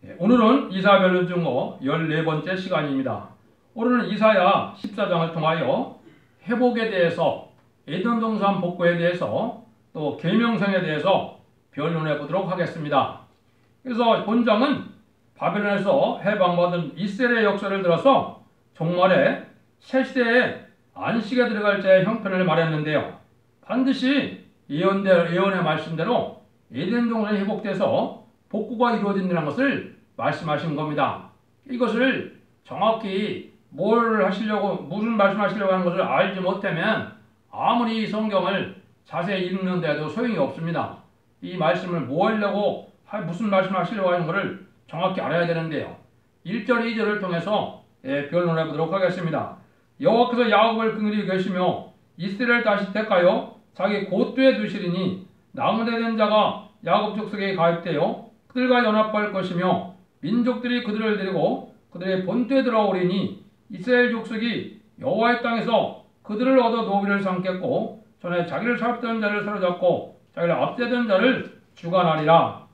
오늘은 이사별론 중어 14번째 시간입니다. 오늘은 이사야 14장을 통하여 회복에 대해서, 에덴 동산 복구에 대해서, 또 계명성에 대해서 변론해 보도록 하겠습니다. 그래서 본장은 바벨론에서 해방받은 이스라엘의 역사를 들어서 종말에 새 시대에 안식에 들어갈 자의 형편을 말했는데요. 반드시 예언의 말씀대로 에덴 동산이 회복돼서 복구가 이루어진다는 것을 말씀하신 겁니다. 이것을 정확히 무슨 말씀하시려고 하는 것을 알지 못하면 아무리 성경을 자세히 읽는데도 소용이 없습니다. 이 말씀을 무슨 말씀하시려고 하는 것을 정확히 알아야 되는데요. 1절, 2절을 통해서 변론해 보도록 하겠습니다. 여호와께서 야곱을 긍휼히 계시며 이스라엘을 다시 택하여 자기 곧두에 두시리니 나무되는 자가 야곱 족속에 가입되어 그들과 연합할 것이며 민족들이 그들을 데리고 그들의 본토에 들어오리니 이스라엘 족속이 여호와의 땅에서 그들을 얻어 노비를 삼겠고 전에 자기를 살던 자를 사로잡고 자기를 앞세던 자를 주관하리라.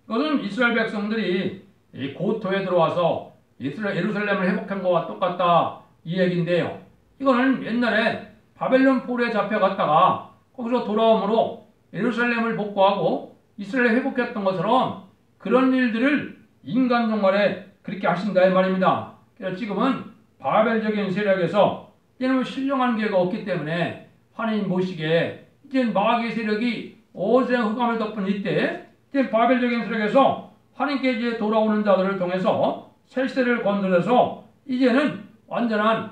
이것은 이스라엘 백성들이 이 고토에 들어와서 예루살렘을 회복한 것과 똑같다 이 얘기인데요. 이거는 옛날에 바벨론 포로에 잡혀갔다가 거기서 돌아옴으로 예루살렘을 복구하고 이스라엘을 회복했던 것처럼 그런 일들을 인간 종말에 그렇게 하신다 이 말입니다. 그래서 지금은 바벨적인 세력에서 이제는 신령한 계가 없기 때문에 하나님 모시기에 이제 마귀의 세력이 오랜 흑암을 덮은 이때 이제 바벨적인 세력에서 하나님께 이제 돌아오는 자들을 통해서 새 시대를 건설해서 이제는 완전한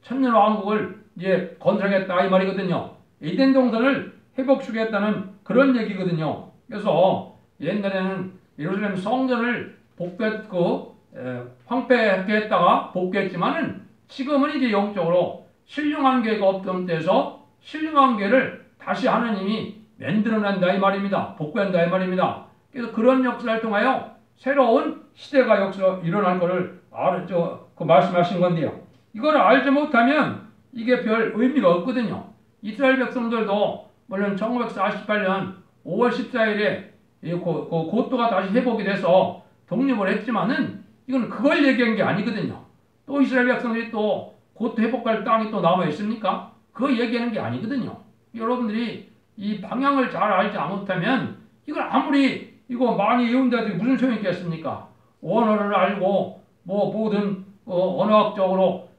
천년왕국을 이제 건설하겠다 이 말이거든요. 에덴 동산을 회복시키겠다는 그런 얘기거든요. 그래서 옛날에는 예루살렘 성전을 황폐했다가 복구했지만은 지금은 이제 영적으로 신령한 계가 없던 때에서 신령한 계를 다시 하나님이 만들어낸다 이 말입니다. 복구한다 이 말입니다. 그래서 그런 역사를 통하여 새로운 시대가 역사 일어날 것을 말씀하신 건데요. 이걸 알지 못하면 이게 별 의미가 없거든요. 이스라엘 백성들도 물론 1948년 5월 14일에 고토가 다시 회복이 돼서 독립을 했지만은 이건 그걸 얘기한 게 아니거든요. 또 이스라엘 백성들이 또 고토 회복할 땅이 또 남아 있습니까? 그거 얘기하는 게 아니거든요. 여러분들이 이 방향을 잘 알지 못하면 이걸 아무리 많이 외운다도 무슨 소용이 있겠습니까? 원어를 알고 모든 언어학적으로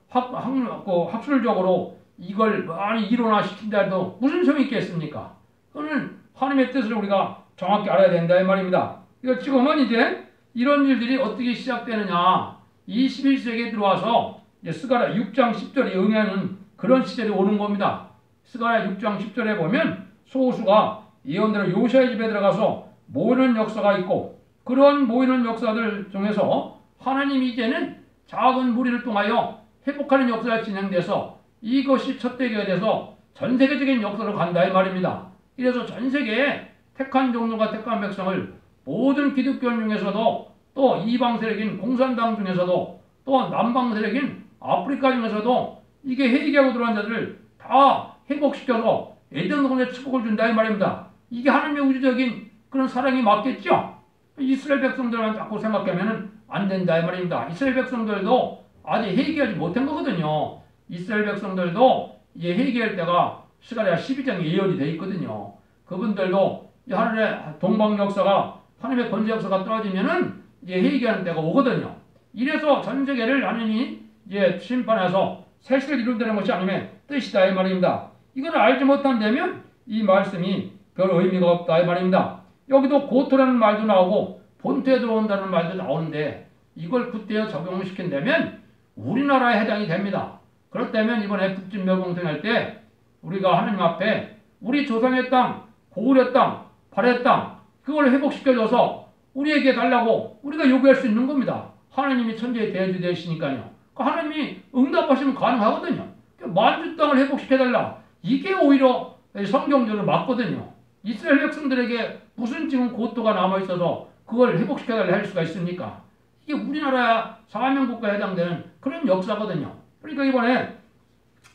학술적으로 이걸 많이 이론화시킨다 해도 무슨 소용이 있겠습니까? 그거는 하나님의 뜻을 우리가 정확히 알아야 된다 이 말입니다. 지금은 이제 이런 일들이 어떻게 시작되느냐, 21세기에 들어와서 스가랴 6장 10절에 응하는 그런 시절이 오는 겁니다. 스가랴 6장 10절에 보면 소수가 예언대로 요시아의 집에 들어가서 모이는 역사가 있고, 그런 모이는 역사들 중에서 하나님이 이제는 작은 무리를 통하여 회복하는 역사가 진행돼서 이것이 첫 대기가 돼서 전 세계적인 역사로 간다 이 말입니다. 이래서 전 세계에 택한 종류가 택한 백성을 모든 기독교 중에서도 또 이방 세력인 공산당 중에서도 또 남방 세력인 아프리카 중에서도 이게 회개하고 들어간 자들을 다 회복시켜서 에덴 동산에 축복을 준다 이 말입니다. 이게 하나님의 우주적인 그런 사랑이 맞겠죠? 이스라엘 백성들만 자꾸 생각하면 안 된다 이 말입니다. 이스라엘 백성들도 아직 회개하지 못한 거거든요. 이스라엘 백성들도 이제 회개할 때가 스가랴 12장에 예언이 되어 있거든요. 그분들도 하늘의 동방 역사가, 하나님의 권세 역사가 떨어지면은 이제 회개하는 때가 오거든요. 이래서 전 세계를 하나님이 이제 심판해서 새 시대를 이룬다는 것이 하나님의 뜻이다 이 말입니다. 이걸 알지 못한다면 이 말씀이 별 의미가 없다 이 말입니다. 여기도 고토라는 말도 나오고 본토에 들어온다는 말도 나오는데 이걸 굿대어 적용시킨다면 우리나라에 해당이 됩니다. 그렇다면 이번에 북진멸공생 할 때 우리가 하나님 앞에 우리 조상의 땅, 고구려 땅, 발해 땅 그걸 회복시켜줘서 우리에게 달라고 우리가 요구할 수 있는 겁니다. 하나님이 천지의 대주 되시니까요. 하나님이 응답하시면 가능하거든요. 만주 땅을 회복시켜달라. 이게 오히려 성경적으로 맞거든요. 이스라엘 백성들에게 무슨 지금 고토가 남아있어서 그걸 회복시켜달라 할 수가 있습니까? 이게 우리나라 사명국가에 해당되는 그런 역사거든요. 그러니까 이번에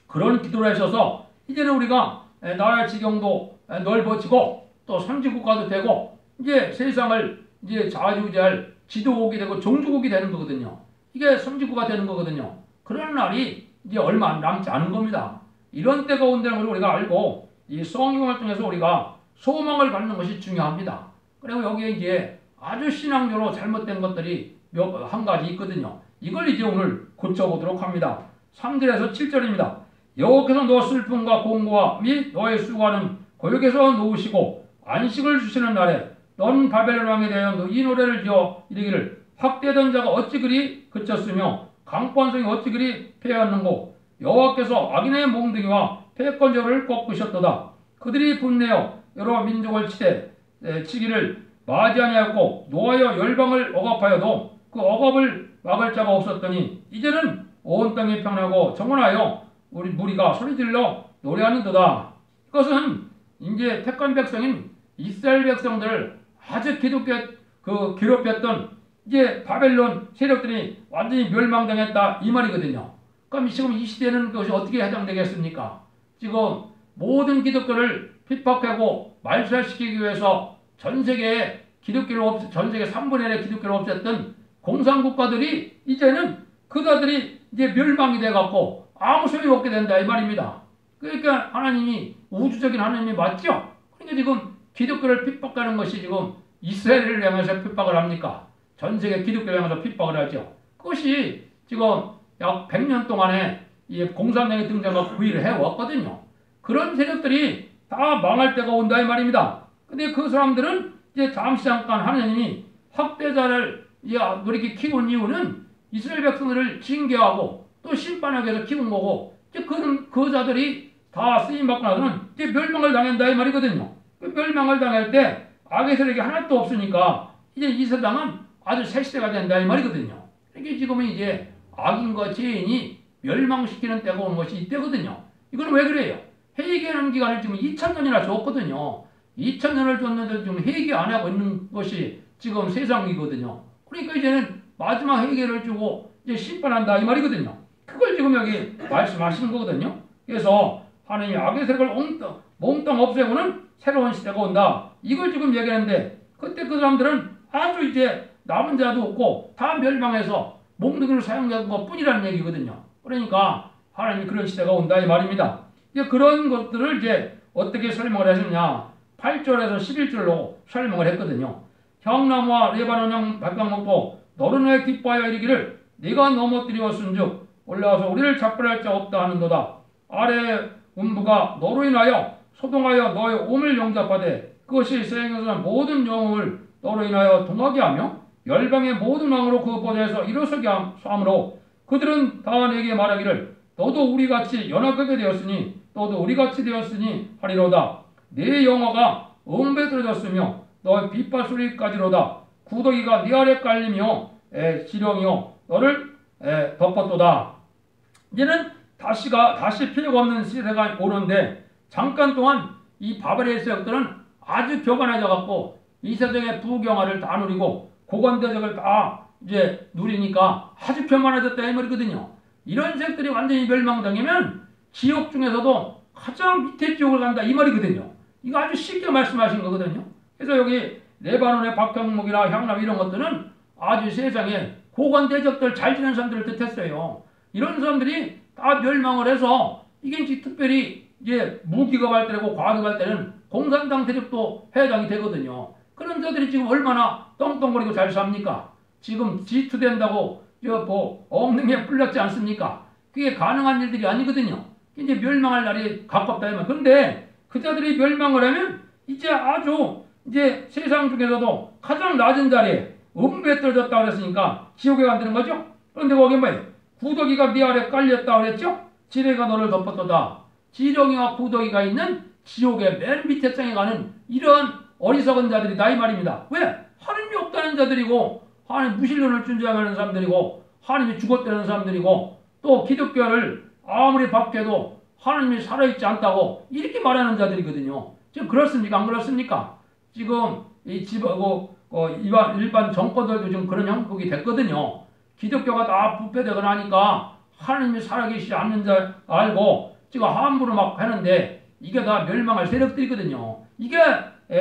그런 기도를 하셔서 이제는 우리가 나라의 지경도 넓어지고 또 선진국가도 되고 이제 세상을 이제 자주지할 지도국이 되고 종주국이 되는 거거든요. 이게 선진국가 되는 거거든요. 그런 날이 이제 얼마 남지 않은 겁니다. 이런 때가 온다는 걸 우리가 알고 이 성경을 통해서 우리가 소망을 갖는 것이 중요합니다. 그리고 여기에 이제 아주 신앙적으로 잘못된 것들이 한 가지 있거든요. 이걸 이제 오늘 고쳐보도록 합니다. 3절에서 7절입니다. 여호와께서 너 슬픔과 공고와 및 너의 수고하는 고역에서 놓으시고 안식을 주시는 날에 넌 바벨론 왕에 대하여 이 노래를 지어 이르기를 학대던 자가 어찌 그리 그쳤으며 강권성이 어찌 그리 패하였는고 여호와께서 악인의 몽둥이와 패권자를 꺾으셨도다. 그들이 분내어 여러 민족을 치기를 맞이하냐고 노하여 열방을 억압하여도 그 억압을 막을 자가 없었더니 이제는 온 땅이 평안하고 정원하여 우리 무리가 소리질러 노래하는도다. 이것은 이제 택한 백성인 이스라엘 백성들을 아주 괴롭혔던 이제 바벨론 세력들이 완전히 멸망당했다 이 말이거든요. 그럼 지금 이 시대는 그것이 어떻게 해당되겠습니까? 지금 모든 기독교를 핍박하고 말살시키기 위해서 전 세계에 전 세계 3분의 1의 기독교를 없앴던 공산국가들이 이제는 그자들이 이제 멸망이 돼갖고 아무 소용이 없게 된다 이 말입니다. 그러니까 하나님이 우주적인 하나님이 맞죠? 그러니까 지금 기독교를 핍박하는 것이 지금 이스라엘을 향해서 핍박을 합니까? 전 세계 기독교를 향해서 핍박을 하죠. 그것이 지금 약 100년 동안에 이 공산당이 등장하고 구의를 해왔거든요. 그런 세력들이 다 망할 때가 온다 이 말입니다. 근데 그 사람들은 이제 잠깐 하나님이 학대자를 이렇게 키운 이유는 이스라엘 백성들을 징계하고 또 심판하기 위해서 키운 거고 이제 그 자들이 다 쓰임받고 나서는 이제 멸망을 당한다 이 말이거든요. 그 멸망을 당할 때 악의 세력이 하나도 없으니까 이제 이 세상은 아주 새 시대가 된다 이 말이거든요. 이게 지금은 이제 악인과 죄인이 멸망시키는 때가 온 것이 이때거든요. 이건 왜 그래요? 회개하는 기간을 지금 2000년이나 줬거든요. 2000년을 줬는데 지금 회개 안 하고 있는 것이 지금 세상이거든요. 그러니까 이제는 마지막 회개를 주고 이제 심판한다 이 말이거든요. 그걸 지금 여기 말씀하시는 거거든요. 그래서 하나님이 악의 세력을 몽땅 없애고는 새로운 시대가 온다. 이걸 지금 얘기하는데 그때 그 사람들은 아주 이제 남은 자도 없고 다 멸망해서 몽둥이를 사용한 것 뿐이라는 얘기거든요. 그러니까 하나님이 그런 시대가 온다 이 말입니다. 이제 그런 것들을 이제 어떻게 설명을 하셨냐? 8절에서 11절로 설명을 했거든요. 향나무와 레바논 백향목도 너는 왜 기뻐하여 이르기를 네가 넘어뜨리었은즉 올라와서 우리를 작별할 자 없다 하는도다. 아래 음부가 너로 인하여 소동하여 너의 옴을 영접하되 그것이 세상에서 모든 영웅을 너로 인하여 동하게 하며 열방의 모든 왕으로 그 보좌에서 일어서게 함으로 그들은 다 내게 말하기를 너도 우리같이 연합하게 되었으니 너도 우리같이 되었으니 하리로다. 네 영화가 엉배들어졌으며 너의 빗발소리까지로다. 구더기가 네 아래 깔리며 지령이요 너를 덮었도다. 이제는 다시 필요가 없는 시대가 오는데 잠깐 동안 이 바벨의 세력들은 아주 교만해져 갖고 이 세상의 부경화를 다 누리고 고관대적을 다 이제 누리니까 아주 교만해졌다 이 말이거든요. 이런 세력들이 완전히 멸망당하면 지옥 중에서도 가장 밑에 지옥을 간다 이 말이거든요. 이거 아주 쉽게 말씀하신 거거든요. 그래서 여기 레바논의 박향목이나 향나무 이런 것들은 아주 세상에 고관대적들 잘 지내는 사람들을 뜻했어요. 이런 사람들이 다 멸망을 해서 이게 이제 특별히 이제 무기업할 때고 과기업할 때는 공산당 세력도 해당이 되거든요. 그런 자들이 지금 얼마나 떵떵거리고 잘 삽니까? 지금 G2 된다고 엉덩이에 풀렸지 않습니까? 그게 가능한 일들이 아니거든요. 이제 멸망할 날이 가깝다 하면 근데 그 자들이 멸망을 하면 이제 아주 이제 세상 중에서도 가장 낮은 자리에 음부에 떨어졌다 그랬으니까 지옥에 간다는 거죠. 그런데 거기 뭐예요? 구더기가 네 아래 깔렸다 그랬죠? 지뢰가 너를 덮었도다. 지렁이와 구더기가 있는 지옥의 맨 밑에 땅에 가는 이러한 어리석은 자들이다 이 말입니다. 왜? 하나님이 없다는 자들이고 하나님 무신론을 준장하는 사람들이고 하나님이 죽었다는 사람들이고 또 기독교를 아무리 박해도 하나님이 살아있지 않다고 이렇게 말하는 자들이거든요. 지금 그렇습니까? 안 그렇습니까? 지금 일반 정권들도 지금 그런 형국이 됐거든요. 기독교가 다 부패되거나 하니까 하나님이 살아계시지 않는 줄 알고 지금 함부로 막 하는데 이게 다 멸망할 세력들이거든요. 이게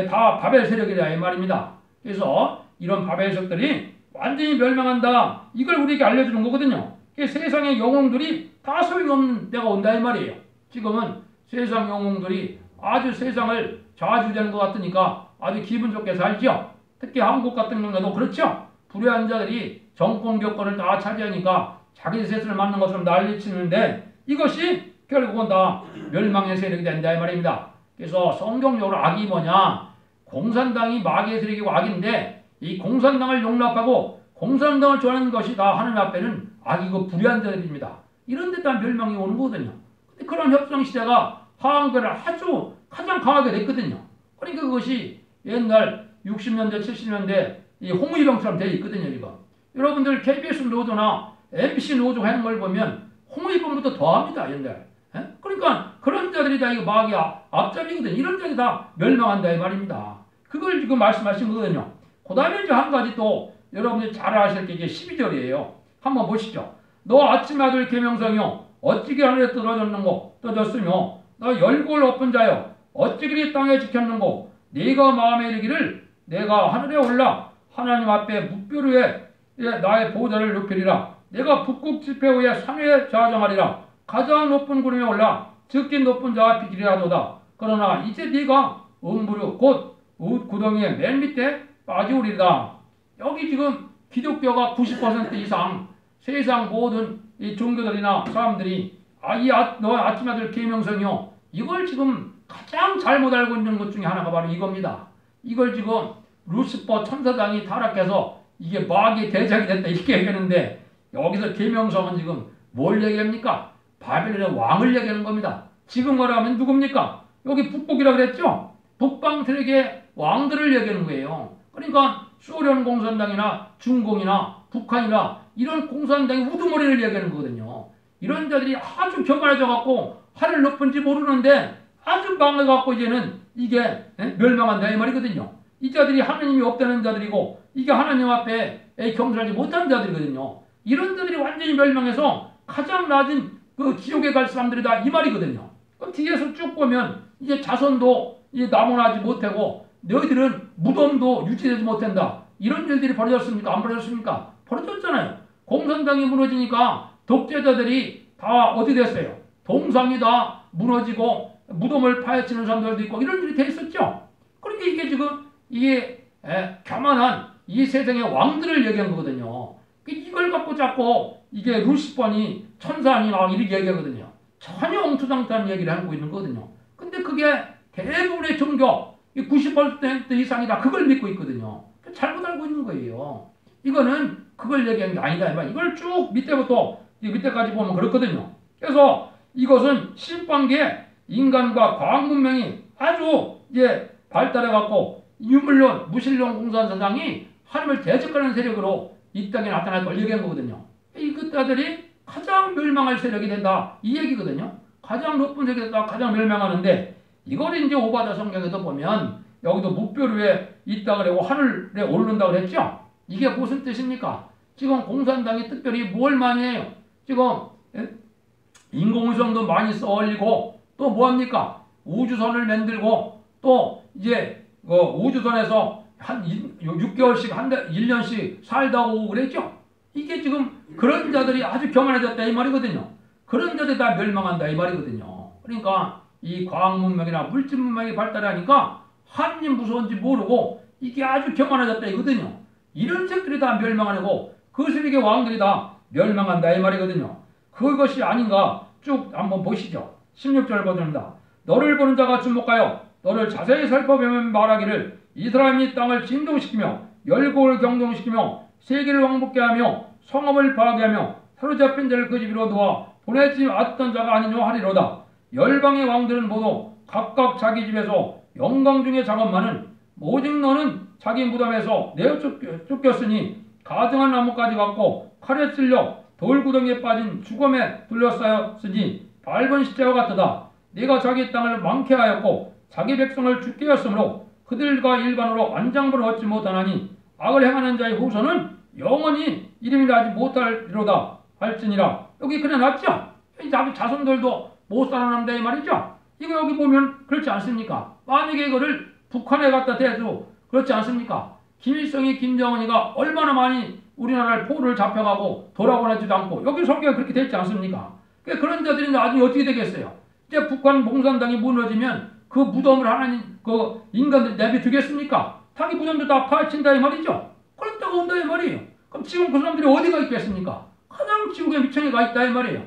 다 바벨 세력이라 이 말입니다. 그래서 이런 바벨 세력들이 완전히 멸망한다. 이걸 우리에게 알려주는 거거든요. 세상의 영웅들이 다 소용없는 때가 온다 이 말이에요. 지금은 세상 영웅들이 아주 세상을 좌지우지하는 것 같으니까 아주 기분 좋게 살죠. 특히 한국 같은 경우도 그렇죠. 불의한 자들이 정권 교권을 다 차지하니까 자기 셋을 맞는 것처럼 난리치는데 이것이 결국은 다 멸망의 세력이 된다 이 말입니다. 그래서 성경적으로 악이 뭐냐? 공산당이 마귀의 세력이고 악인데 이 공산당을 용납하고 공산당을 좋아하는 것이 다 하나님 앞에는 악이고 불의한 자들입니다. 이런 데 다 멸망이 오는 거거든요. 근데 그런 협상 시대가 한국을 아주 가장 강하게 됐거든요. 그러니까 그것이 옛날 60년대, 70년대 이 홍위병처럼 되어 있거든요. 이거. 여러분들 KBS 노조나 MBC 노조 하는 걸 보면 홍위병보다 더합니다. 옛날. 그러니까 그런 자들이 다 이거 마귀 앞잡이거든요. 이런 자들이 다 멸망한다 이 말입니다. 그걸 지금 말씀하신 거거든요. 그 다음에 이제 한 가지 또 여러분들이 잘 아실 게 이제 12절이에요. 한번 보시죠. 너 아침 아들 계명성이요 어찌게 하늘에 떠졌으며 너 열골 엎은 자여 어찌 그리 땅에 지켰는고 네가 마음에 이르기를 내가 하늘에 올라 하나님 앞에 묵별 위에 나의 보좌를 높이리라. 내가 북극 지폐 위에 산위에 좌정하리라. 가장 높은 구름에 올라 적긴 높은 자 앞에 기리하도다. 그러나 이제 네가 음부류 곧 구덩이의 맨 밑에 빠지오리다. 여기 지금 기독교가 90% 이상 세상 모든 이 종교들이나 사람들이 너 아침 아들 계명성이요 이걸 지금 가장 잘못 알고 있는 것 중에 하나가 바로 이겁니다. 이걸 지금 루시퍼 천사장이 타락해서 이게 마귀의 대적이 됐다 이렇게 얘기하는데 여기서 계명성은 지금 뭘 얘기합니까? 바벨론의 왕을 얘기하는 겁니다. 지금 말하면 누굽니까? 여기 북북이라고 그랬죠? 북방 세력의 왕들을 얘기하는 거예요. 그러니까 소련 공산당이나 중공이나 북한이나 이런 공산당의 우두머리를 얘기하는 거거든요. 이런 자들이 아주 교만해져 갖고 하늘 높은지 모르는데 아주 망해 갖고 이제는 이게 멸망한다 이 말이거든요. 이 자들이 하나님이 없다는 자들이고 이게 하나님 앞에 경솔하지 못한 자들이거든요. 이런 자들이 완전히 멸망해서 가장 낮은 그 지옥에 갈 사람들이다 이 말이거든요. 그 뒤에서 쭉 보면 이제 자손도 이제 남원하지 못하고 너희들은 무덤도 유지되지 못한다. 이런 일들이 벌어졌습니까? 안 벌어졌습니까? 벌어졌잖아요. 공산당이 무너지니까 독재자들이 다 어디 됐어요? 동상이 다 무너지고 무덤을 파헤치는 사람들도 있고 이런 일이 돼 있었죠. 그러니까 이게 지금 이게 교만한 이 세상의 왕들을 얘기한 거거든요. 이걸 갖고 자꾸 이게 루시퍼니 천사니 막 이렇게 얘기하거든요. 전혀 엉투당탄 얘기를 하고 있는 거거든요. 근데 그게 대부분의 종교 90% 이상이 다 그걸 믿고 있거든요. 잘못 알고 있는 거예요. 이거는 그걸 얘기하는 게 아니다. 이걸 쭉 밑에까지 보면 그렇거든요. 그래서 이것은 신관계 인간과 과학 문명이 아주 이제 발달해갖고 유물론, 무신론 공산사상이 하나님을 대적하는 세력으로 이 땅에 나타날 걸 얘기한 거거든요. 이 그따들이 가장 멸망할 세력이 된다. 이 얘기거든요. 가장 높은 세력이 된다. 가장 멸망하는데 이걸 이제 오바다 성경에도 보면 여기도 묵별 위에 있다 그러고 하늘에 오른다고 그랬죠. 이게 무슨 뜻입니까? 지금 공산당이 특별히 뭘 많이 해요? 지금 인공위성도 많이 쏘올리고 또 뭐합니까? 우주선을 만들고 또 이제 우주선에서 한 6개월씩 1년씩 살다 오고 그랬죠. 이게 지금 그런 자들이 아주 교만해졌다 이 말이거든요. 그런 자들이 다 멸망한다 이 말이거든요. 그러니까 이 과학 문명이나 물질 문명이 발달하니까 하나님 무서운지 모르고 이게 아주 교만해졌다 이거든요. 이런 색들이 다 멸망하고 그 세력의 왕들이 다 멸망한다 이 말이거든요. 그것이 아닌가 쭉 한번 보시죠. 16절 보입니다. 너를 보는 자가 주목하여 너를 자세히 살펴보면 말하기를 이 사람이 땅을 진동시키며 열국을 경동시키며 세계를 왕복게 하며 성읍을 파괴하며 사로잡힌 자를 그 집으로 놓아 보내지 않았던 자가 아니뇨 하리로다. 열방의 왕들은 모두 각각 자기 집에서 영광 중에 작업만은 오직 너는 자기 무덤에서 내어 쫓겼으니 가증한 나무까지 갖고 칼에 찔려 돌구덩이에 빠진 죽음에 둘러싸였으니 밟은 시체와 같도다. 네가 자기 땅을 망케 하였고 자기 백성을 죽게 하였으므로 그들과 일반으로 안장부를 얻지 못하나니 악을 행하는 자의 후손은 영원히 이름이 나지 못할리로다 할지니라. 여기 그래 놨죠? 자기 자손들도 못 살아남다 이 말이죠? 이거 여기 보면 그렇지 않습니까? 만약에 이거를 북한에 갖다 대도 그렇지 않습니까? 김일성이 김정은이가 얼마나 많이 우리나라를 포로를 잡혀가고 돌아보내지도 않고 여기 설계가 그렇게 됐지 않습니까? 그런 자들이 나중에 어떻게 되겠어요? 이제 북한 공산당이 무너지면 그 무덤을 하나님 그 인간들이 내비두겠습니까? 자기 무덤도 다 파헤친다 이 말이죠. 그렇다고 온다 이 말이에요. 그럼 지금 그 사람들이 어디가 있겠습니까? 가장 지옥의 밑층에 가 있다 이 말이에요.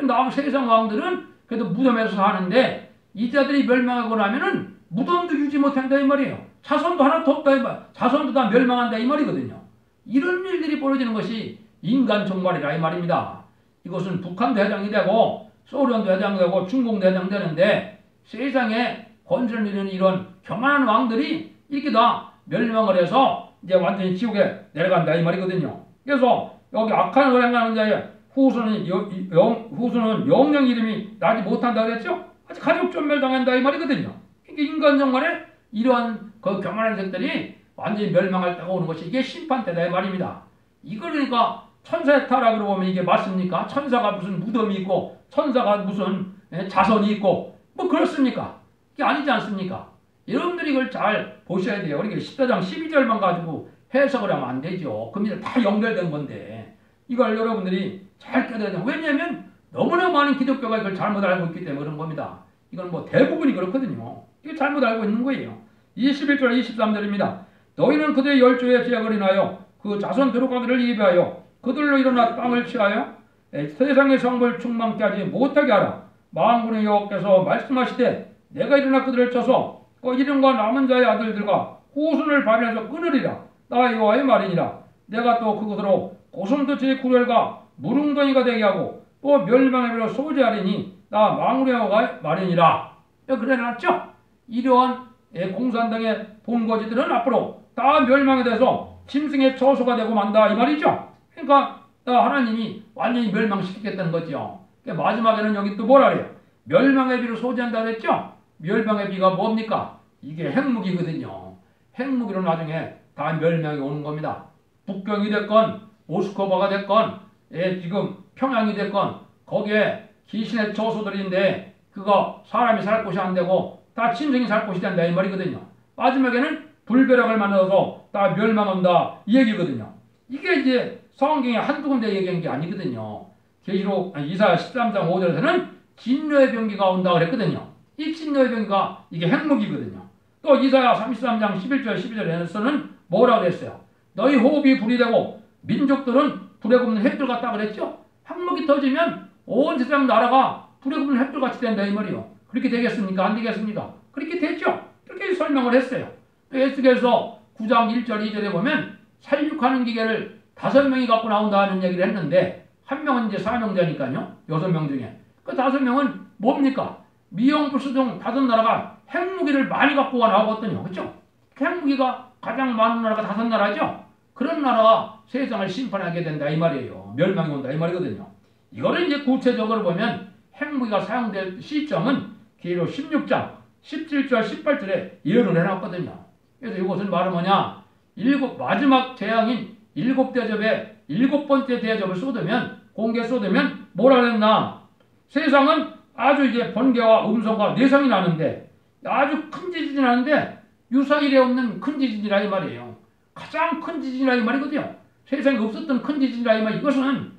남 세상 왕들은 그래도 무덤에서 사는데 이 자들이 멸망하고 나면은 무덤도 유지 못한다 이 말이에요. 자손도 하나도 없다 이 말. 자손도 다 멸망한다 이 말이거든요. 이런 일들이 벌어지는 것이 인간 종말이라 이 말입니다. 이것은 북한도 해당이 되고 소련도 해당이 되고 중국도 해당되는데 세상에 권세를 누리는 이런 교만한 왕들이 이렇게 다 멸망을 해서 이제 완전히 지옥에 내려간다 이 말이거든요. 그래서 여기 악한 걸 행하는 자의 후손은 영영 이름이 나지 못한다 그랬죠? 아직 가족 전멸당한다 이 말이거든요. 그러니까 인간 정말에 이러한 그 교만한 색들이 완전히 멸망할 때가 오는 것이 이게 심판 때다 이 말입니다. 이걸 그러니까 천사의 타락으로 보면 이게 맞습니까? 천사가 무슨 무덤이 있고 천사가 무슨 자손이 있고 뭐 그렇습니까? 이게 아니지 않습니까? 여러분들이 이걸 잘 보셔야 돼요. 그러니까 14장 12절만 가지고 해석을 하면 안 되죠. 그 밑에 다 연결된 건데 이걸 여러분들이 잘 깨달아야 돼요. 왜냐하면 너무나 많은 기독교가 이걸 잘못 알고 있기 때문에 그런 겁니다. 이건 뭐 대부분이 그렇거든요. 이거 잘못 알고 있는 거예요. 21절 23절입니다. 너희는 그들의 열조의 죄악을 인하여 그 자손 들어가기를 예비하여 그들로 일어나 땅을 취하여 세상의 성을 충만케 하지 못하게 하라. 만군의 여호와께서 말씀하시되 내가 일어나 그들을 쳐서 그 이름과 남은 자의 아들들과 후손을 발현해서 끊으리라. 나 여호와의 말이니라. 내가 또 그것으로 고슴도치의 구렬과 무릉덩이가 되게 하고 또 멸망의 배로 소재하리니 나 만군의 여호와의 말이니라. 그래 놨죠? 이러한 공산당의 본거지들은 앞으로 다 멸망이 돼서 짐승의 처소가 되고 만다 이 말이죠. 그러니까 하나님이 완전히 멸망시키겠다는 거죠. 마지막에는 여기 또 뭐라 그래요? 멸망의 비로 소재한다 그랬죠? 멸망의 비가 뭡니까? 이게 핵무기거든요. 핵무기로 나중에 다 멸망이 오는 겁니다. 북경이 됐건 모스크바가 됐건 지금 평양이 됐건 거기에 귀신의 처소들인데 그거 사람이 살 곳이 안 되고 다 짐승이 살 곳이 된다 이 말이거든요. 마지막에는 불벼락을 만들어서 다 멸망한다 이 얘기거든요. 이게 이제 성경에 한두 군데 얘기한 게 아니거든요. 계시록 이사야 13장 5절에서는 진노의 병기가 온다 그랬거든요. 이 진노의 병기가 이게 핵무기거든요. 또 이사야 33장 11절 12절에서는 뭐라고 그랬어요? 너희 호흡이 불이 되고 민족들은 불에 굽는 햇불 같다 그랬죠? 핵무기 터지면 온 세상 나라가 불에 굽는 햇불 같이 된다 이 말이요. 그렇게 되겠습니까? 안 되겠습니까? 그렇게 됐죠? 그렇게 설명을 했어요. 또 에스겔서 9장 1절 2절에 보면 살육하는 기계를 5명이 갖고 나온다는 얘기를 했는데 한 명은 이제 사명자니까요. 6명 중에. 그 5명은 뭡니까? 미용불수종 5나라가 핵무기를 많이 갖고 나오거든요. 그렇죠? 핵무기가 가장 많은 나라가 5나라죠? 그런 나라가 세상을 심판하게 된다 이 말이에요. 멸망이 온다 이 말이거든요. 이거를 이제 구체적으로 보면 핵무기가 사용될 시점은 계시록 16장 17절 18절에 예언을 해놨거든요. 그래서 이것은 말은 뭐냐? 마지막 재앙인 7대접의 7번째 대접을 쏟으면 공개 쏟으면 뭐라 그랬나? 세상은 아주 이제 번개와 음성과 내성이 나는데 아주 큰 지진이 나는데 유사일에 없는 큰 지진이라 이 말이에요. 가장 큰 지진이라 이 말이거든요. 세상에 없었던 큰 지진이라 이 말. 이것은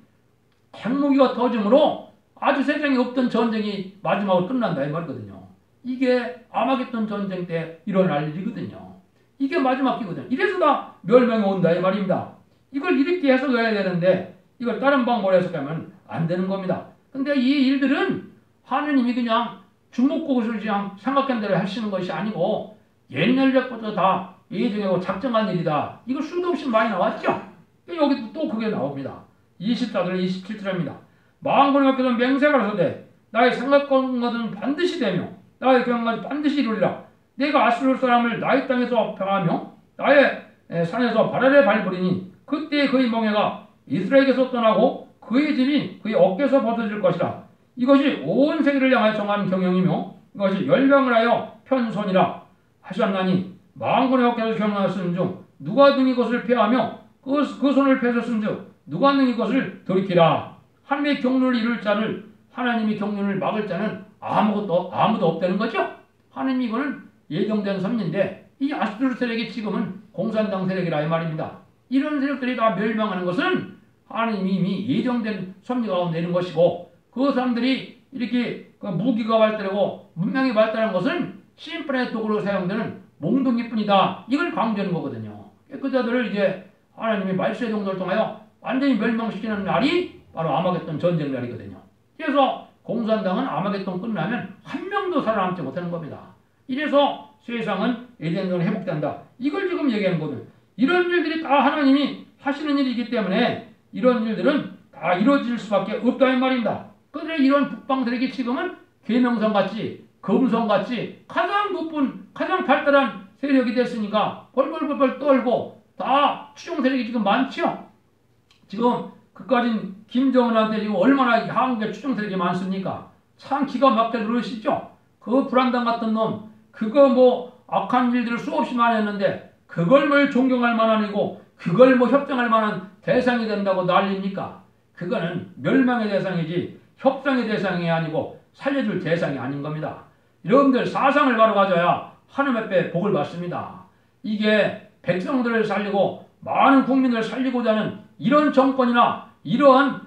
핵무기가 터짐으로 아주 세상에 없던 전쟁이 마지막으로 끝난다 이 말이거든요. 이게 아마겟돈 전쟁 때 일어날 일이거든요. 이게 마지막 기거든요. 이래서 다 멸망이 온다 이 말입니다. 이걸 이렇게 해석해야 되는데 이걸 다른 방법으로 해석하면 안 되는 겁니다. 근데 이 일들은 하느님이 그냥 주먹구구를 그냥 생각한 대로 하시는 것이 아니고 옛날부터 다 예정하고 작정한 일이다. 이거 수도 없이 많이 나왔죠? 여기도 또 그게 나옵니다. 24절 27절입니다. 만군의 여호와께서 맹세를 하소되 나의 생각한 것은 반드시 되며 나의 경한 것이 반드시 이루리라. 내가 아수르 사람을 나의 땅에서 평하며 나의 산에서 발아래 밟으리니 그때 그의 멍에가 이스라엘에게서 떠나고 그의 짐이 그의 어깨에서 벗어질 것이라. 이것이 온 세계를 향하여 정한 경영이며 이것이 열방을 하여 편손이라 하셨나니 만군의 여호와께서 경영하신 중 누가 능히 그것을 폐하며 그 손을 펴셨은 즉 누가 능히 그것을 돌이키라. 하나님의 경륜을 이룰 자를 하나님이 경륜을 막을 자는 아무도 없다는 거죠. 하나님이 이거는 예정된 섭리인데 이 아수르 세력이 지금은 공산당 세력이라 이 말입니다. 이런 세력들이 다 멸망하는 것은 하나님이 이미 예정된 섭리 가운데 있는 것이고, 그 사람들이 이렇게 무기가 발달하고 문명이 발달한 것은 심판의 도구로 사용되는 몽둥이뿐이다. 이걸 강조하는 거거든요. 그 자들을 이제 하나님이 말세의 정도를 통하여 완전히 멸망시키는 날이 바로 아마겟돈 전쟁 날이거든요. 그래서 공산당은 아마겟돈 끝나면 한 명도 살아남지 못하는 겁니다. 이래서 세상은 에덴전이 회복된다. 이걸 지금 얘기하는 거거든요. 이런 일들이 다 하나님이 하시는 일이기 때문에 이런 일들은 다 이루어질 수밖에 없다 이 말입니다. 그런데 이런 북방세력이 지금은 계명성같이 금성같이 가장 높은 가장 발달한 세력이 됐으니까 벌벌벌벌 떨고 다 추종세력이 지금 많죠. 지금 그까진 김정은한테 지금 얼마나 한국에 추종세력이 많습니까? 참 기가 막히게 누르시죠. 그 불안당 같은 놈 그거 뭐 악한 일들을 수없이 많이 했는데 그걸 뭘 존경할 만한이고 그걸 뭐 협정할 만한 대상이 된다고 난립니까? 그거는 멸망의 대상이지 협상의 대상이 아니고 살려줄 대상이 아닌 겁니다. 여러분들 사상을 바로 가져야 하나님 앞에 복을 받습니다. 이게 백성들을 살리고 많은 국민을 살리고자 하는 이런 정권이나 이러한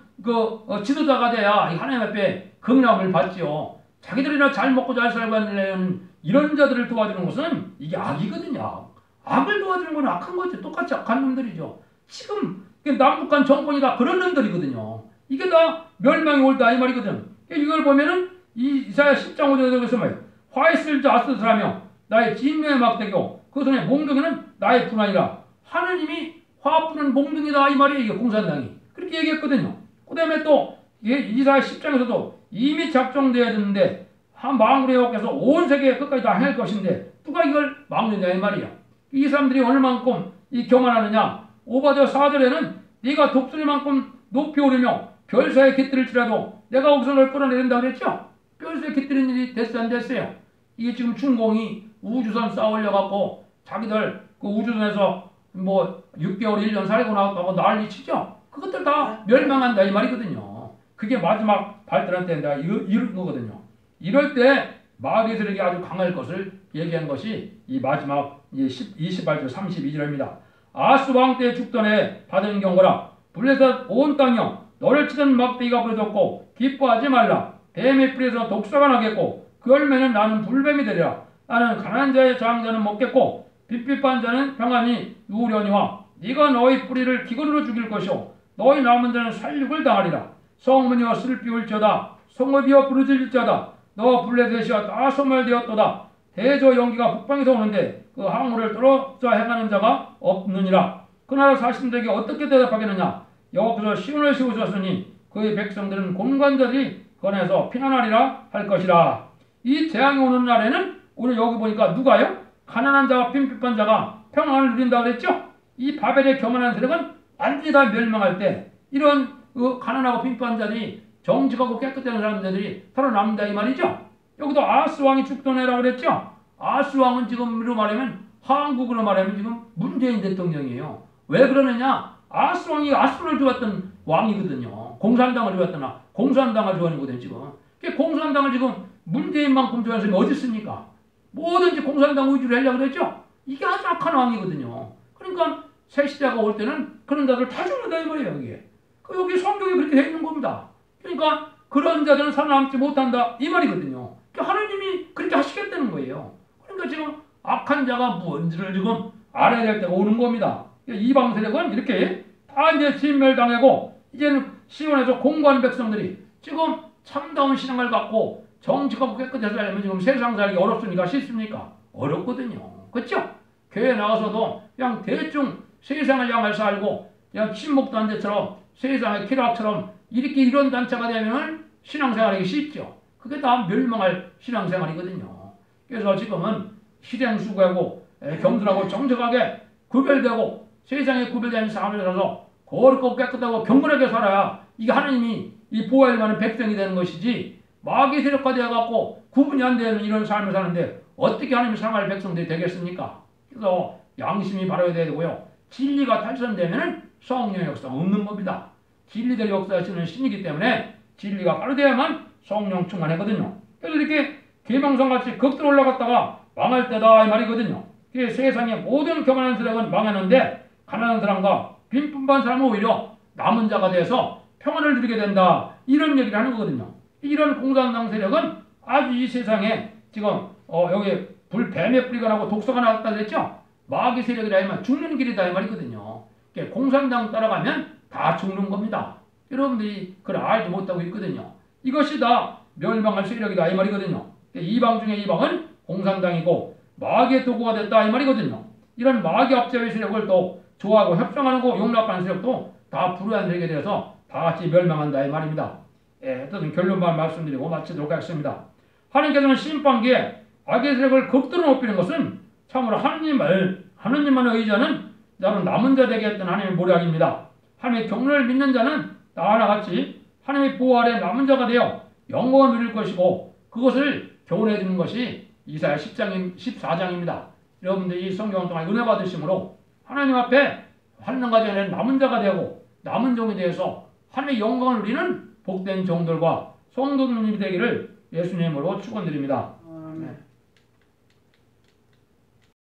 지도자가 돼야 하나님 앞에 긍휼함을 받지요. 자기들이나 잘 먹고 잘 살고 하는 이런 자들을 도와주는 것은 이게 악이거든요. 악을 도와주는 건 악한 거죠. 똑같이 악한 놈들이죠. 지금 남북한 정권이 다 그런 놈들이거든요. 이게 다 멸망이 올다 이 말이거든. 이걸 보면은 이사야 10장 5절에서 뭐예요? 화에 쓸 자 아스드라며 나의 진노의 막대기고 그 손에 몽둥이는 나의 분하니라. 하느님이 화 부는 몽둥이다 이 말이에요. 이게 공산당이 그렇게 얘기했거든요. 그 다음에 또 이사야 10장에서도 이미 작정되어야 되는데 한 망군의 여호와께서 온 세계 끝까지 다 행할 것인데 누가 이걸 막느냐 이 말이야. 이 사람들이 얼마만큼 교만하느냐. 오바댜 4절에는 네가 독수리만큼 높이 오르며 별사의 깃들을 치라도 내가 거기서 널 끌어내린다 그랬죠. 별사의 깃들인 일이 됐어요 안 됐어요? 이게 지금 중공이 우주선 쌓아 올려갖고 자기들 그 우주선에서 뭐 6개월 1년 살고 나왔다고 난리치죠. 그것들 다 멸망한다 이 말이거든요. 그게 마지막 발달한 때인다 이런 거거든요. 이럴 때 마귀의 세력이 아주 강할 것을 얘기한 것이 이 마지막 28절 32절입니다. 아스 왕 때 죽던에 받은 경고라. 블레셋 온 땅이여 너를 치던 막대기가 부러졌고 기뻐하지 말라. 뱀의 뿔에서 독사가 나겠고 그 열매는 나는 불뱀이 되리라. 나는 가난한 자의 장자는 먹겠고 핍핍한 자는 평안히 누우려니와 네가 너희 뿌리를 기근으로 죽일 것이요 너희 남은 자는 살육을 당하리라. 성문이여 슬피 울지어다. 성읍이여 부르짖을지어다. 너 블레셋이여 다 소멸되었도다. 대저 연기가 북방에서 오는데 그 항우를 떨어져 행하는 자가 없느니라. 그 나라 사신들에게 어떻게 대답하겠느냐. 여호와께서 시온을 세우셨으니 그의 백성들은 공관자들이 건에서 피난하리라 할 것이라. 이 재앙이 오는 날에는 오늘 여기 보니까 누가요? 가난한 자와 핍핍한 자가 평안을 누린다고 그랬죠? 이 바벨의 교만한 세력은 완전히 다 멸망할 때 이런 가난하고 핍핍한 자들이 정직하고 깨끗한 사람들이 살아남는다 이 말이죠. 여기도 아스 왕이 죽던 해라고 그랬죠. 아스 왕은 지금으로 말하면 한국으로 말하면 지금 문재인 대통령이에요. 왜 그러느냐? 아스 왕이 아수를 좋았던 왕이거든요. 공산당을 좋았더나 공산당을 좋아하는 거거든요 지금. 공산당을 지금 문재인만큼 좋아하는 사람이 어디 있습니까? 뭐든지 공산당 위주로 하려고 그랬죠. 이게 아주 악한 왕이거든요. 그러니까 새 시대가 올 때는 그런 자들 다 죽는다 이 말이에요. 이게. 여기 성경에 그렇게 되어 있는 겁니다. 그러니까 그런 자들은 살아남지 못한다 이 말이거든요. 하나님이 그렇게 하시겠다는 거예요. 그러니까 지금 악한 자가 뭔지를 지금 알아야 될 때가 오는 겁니다. 이방 세력은 이렇게 다 이제 진멸당하고 이제는 시온에서 공고한 백성들이 지금 참다운 신앙을 갖고 정직하고 깨끗해서 살려면 지금 세상 살기 어렵습니까? 쉽습니까? 어렵거든요. 그렇죠? 교회 나가서도 그냥 대충 세상을 향해 살고 그냥 친목도 안 대처럼 세상의 키락처럼 이렇게 이런 단체가 되면 신앙생활하기 쉽죠. 그게 다 멸망할 신앙생활이거든요. 그래서 지금은 실행수고하고 겸손하고 정직하게 구별되고 세상에 구별되는 삶을 살아서 거룩하고 깨끗하고 경건하게 살아야 이게 하나님이 이 보호할 만한 백성이 되는 것이지 마귀 세력화 되어갖고 구분이 안 되는 이런 삶을 사는데 어떻게 하나님이 사랑할 백성들이 되겠습니까? 그래서 양심이 바라야 되고요. 진리가 탈선되면 성령의 역사가 없는 겁니다. 진리대로 역사하시는 신이기 때문에 진리가 바로 돼야만 성령 충만하거든요. 그래서 이렇게 계명성같이 극들 올라갔다가 망할 때다 이 말이거든요. 그 세상의 모든 교만한 세력은 망하는데 가난한 사람과 빈푼반 사람은 오히려 남은 자가 돼서 평안을 누리게 된다. 이런 얘기를 하는 거거든요. 이런 공산당 세력은 아주 이 세상에 지금 여기 불뱀의 뿌리가 나고 독소가 나왔다 그랬죠? 마귀 세력이라 하면 죽는 길이다 이 말이거든요. 공산당 따라가면 다 죽는 겁니다. 여러분들이 그걸 알지 못하고 있거든요. 이것이 다 멸망할 세력이다 이 말이거든요. 이방 중에 이방은 공산당이고 마귀의 도구가 됐다 이 말이거든요. 이런 마귀 압제의 세력을 또 좋아하고 협상하는 거 용납하는 세력도 다 불우한되게 되어서 다 같이 멸망한다 이 말입니다. 어떤 결론만 말씀드리고 마치도록 하겠습니다. 하나님께서는 심판기에 악의 세력을 극도로 높이는 것은 참으로 하느님만 의지하는 나는 남은 자 되게 했던 하나님의 모략입니다. 하나님의 경륜을 믿는 자는 나 하나같이 하나님의 보호 아래 남은 자가 되어 영광을 누릴 것이고 그것을 교훈해 주는 것이 이사야 14장입니다. 여러분들 이 성경 동안 은혜 받으심으로 하나님 앞에 환난 가정에 남은 자가 되고 남은 종이 되어서 하나님의 영광을 누리는 복된 종들과 성도님이 되기를 예수님으로 축원드립니다. 아멘.